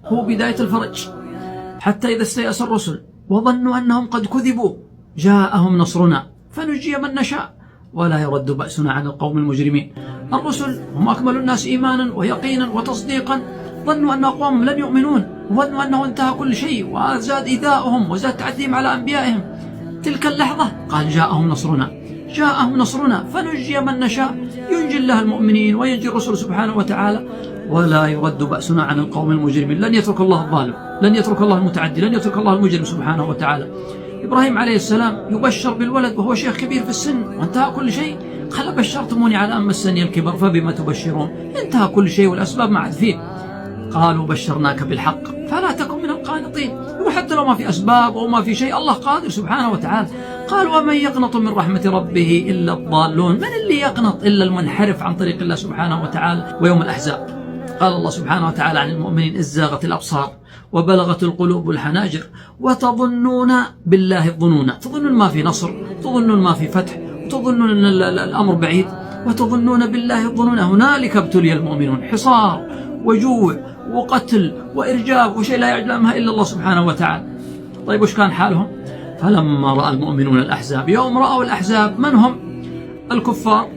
هو بداية الفرج، حتى إذا استيأس الرسل وظنوا أنهم قد كذبوا جاءهم نصرنا فنجي من نشاء ولا يرد بأسنا عن القوم المجرمين. الرسل هم أكمل الناس إيمانا ويقينا وتصديقا، ظنوا أن أقوامهم لن يؤمنون، وظنوا أنه انتهى كل شيء، وزاد إيذاؤهم وزاد تعديهم على أنبيائهم. تلك اللحظة قال جاءهم نصرنا فنجي من نشاء، ينجي الله المؤمنين وينجي الرسل سبحانه وتعالى، ولا يرد بأسنا عن القوم المجرمين. لن يترك الله الظالم، لن يترك الله المتعدي، لن يترك الله المجرم سبحانه وتعالى. إبراهيم عليه السلام يبشر بالولد وهو شيخ كبير في السن وانتهى كل شيء، قال بشرتموني على أن مسني الكبر فبما تبشرون، انتهى كل شيء والأسباب ما عاد فيه. قالوا بشرناك بالحق فلا تكن من القانطين، وحتى لو ما في أسباب أو ما في شيء الله قادر سبحانه وتعالى. قال ومن يقنط من رحمة ربه إلا الضالون، من اللي يقنط إلا المنحرف عن طريق الله سبحانه وتعالى. ويوم الأحزاب قال الله سبحانه وتعالى عن المؤمنين إذ زاغت الأبصار وبلغت القلوب الحناجر وتظنون بالله الظنونا، تظنون ما في نصر، تظنون ما في فتح، تظنون أن الأمر بعيد، وتظنون بالله الظنون. هنالك ابتلي المؤمنون، حصار وجوع وقتل وإرجاف وشيء لا يعلمها إلا الله سبحانه وتعالى. طيب وش كان حالهم؟ فلما رأى المؤمنون الأحزاب، يوم رأوا الأحزاب من هم؟ الكفار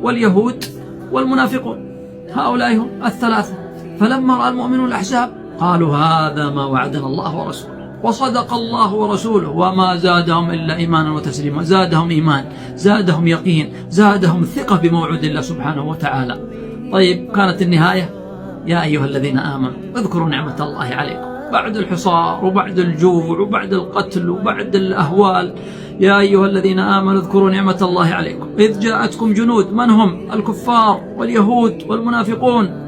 واليهود والمنافقون، هؤلاء هم الثلاثة. فلما رأى المؤمنون الأحزاب قالوا هذا ما وعدنا الله ورسوله وصدق الله ورسوله وما زادهم إلا إيمانا وتسليما. زادهم إيمان، زادهم يقين، زادهم ثقة بموعود الله سبحانه وتعالى. طيب كانت النهاية يا أيها الذين آمنوا اذكروا نعمة الله عليكم بعد الحصار وبعد الجوع وبعد القتل وبعد الأهوال. يا أيها الذين آمنوا اذكروا نعمة الله عليكم إذ جاءتكم جنود، من هم؟ الكفار واليهود والمنافقون،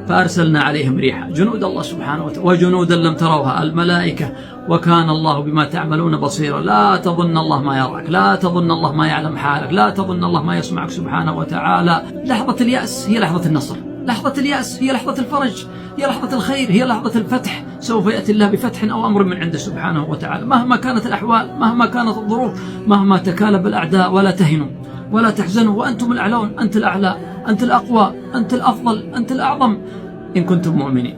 فأرسلنا عليهم ريحا، جنود الله سبحانه وتعالى، وجنودا لم تروها، الملائكة، وكان الله بما تعملون بصيرا. لا تظن الله ما يراك، لا تظن الله ما يعلم حالك، لا تظن الله ما يسمعك سبحانه وتعالى. لحظة اليأس هي لحظة النصر، لحظة اليأس هي لحظة الفرج، هي لحظة الخير، هي لحظة الفتح. سوف يأتي الله بفتح أو أمر من عنده سبحانه وتعالى. مهما كانت الأحوال، مهما كانت الظروف، مهما تكالب الأعداء، ولا تهنوا ولا تحزنوا وأنتم الأعلون، أنت الأعلى، أنت الأقوى، أنت الأفضل، أنت الأعظم إن كنتم مؤمنين.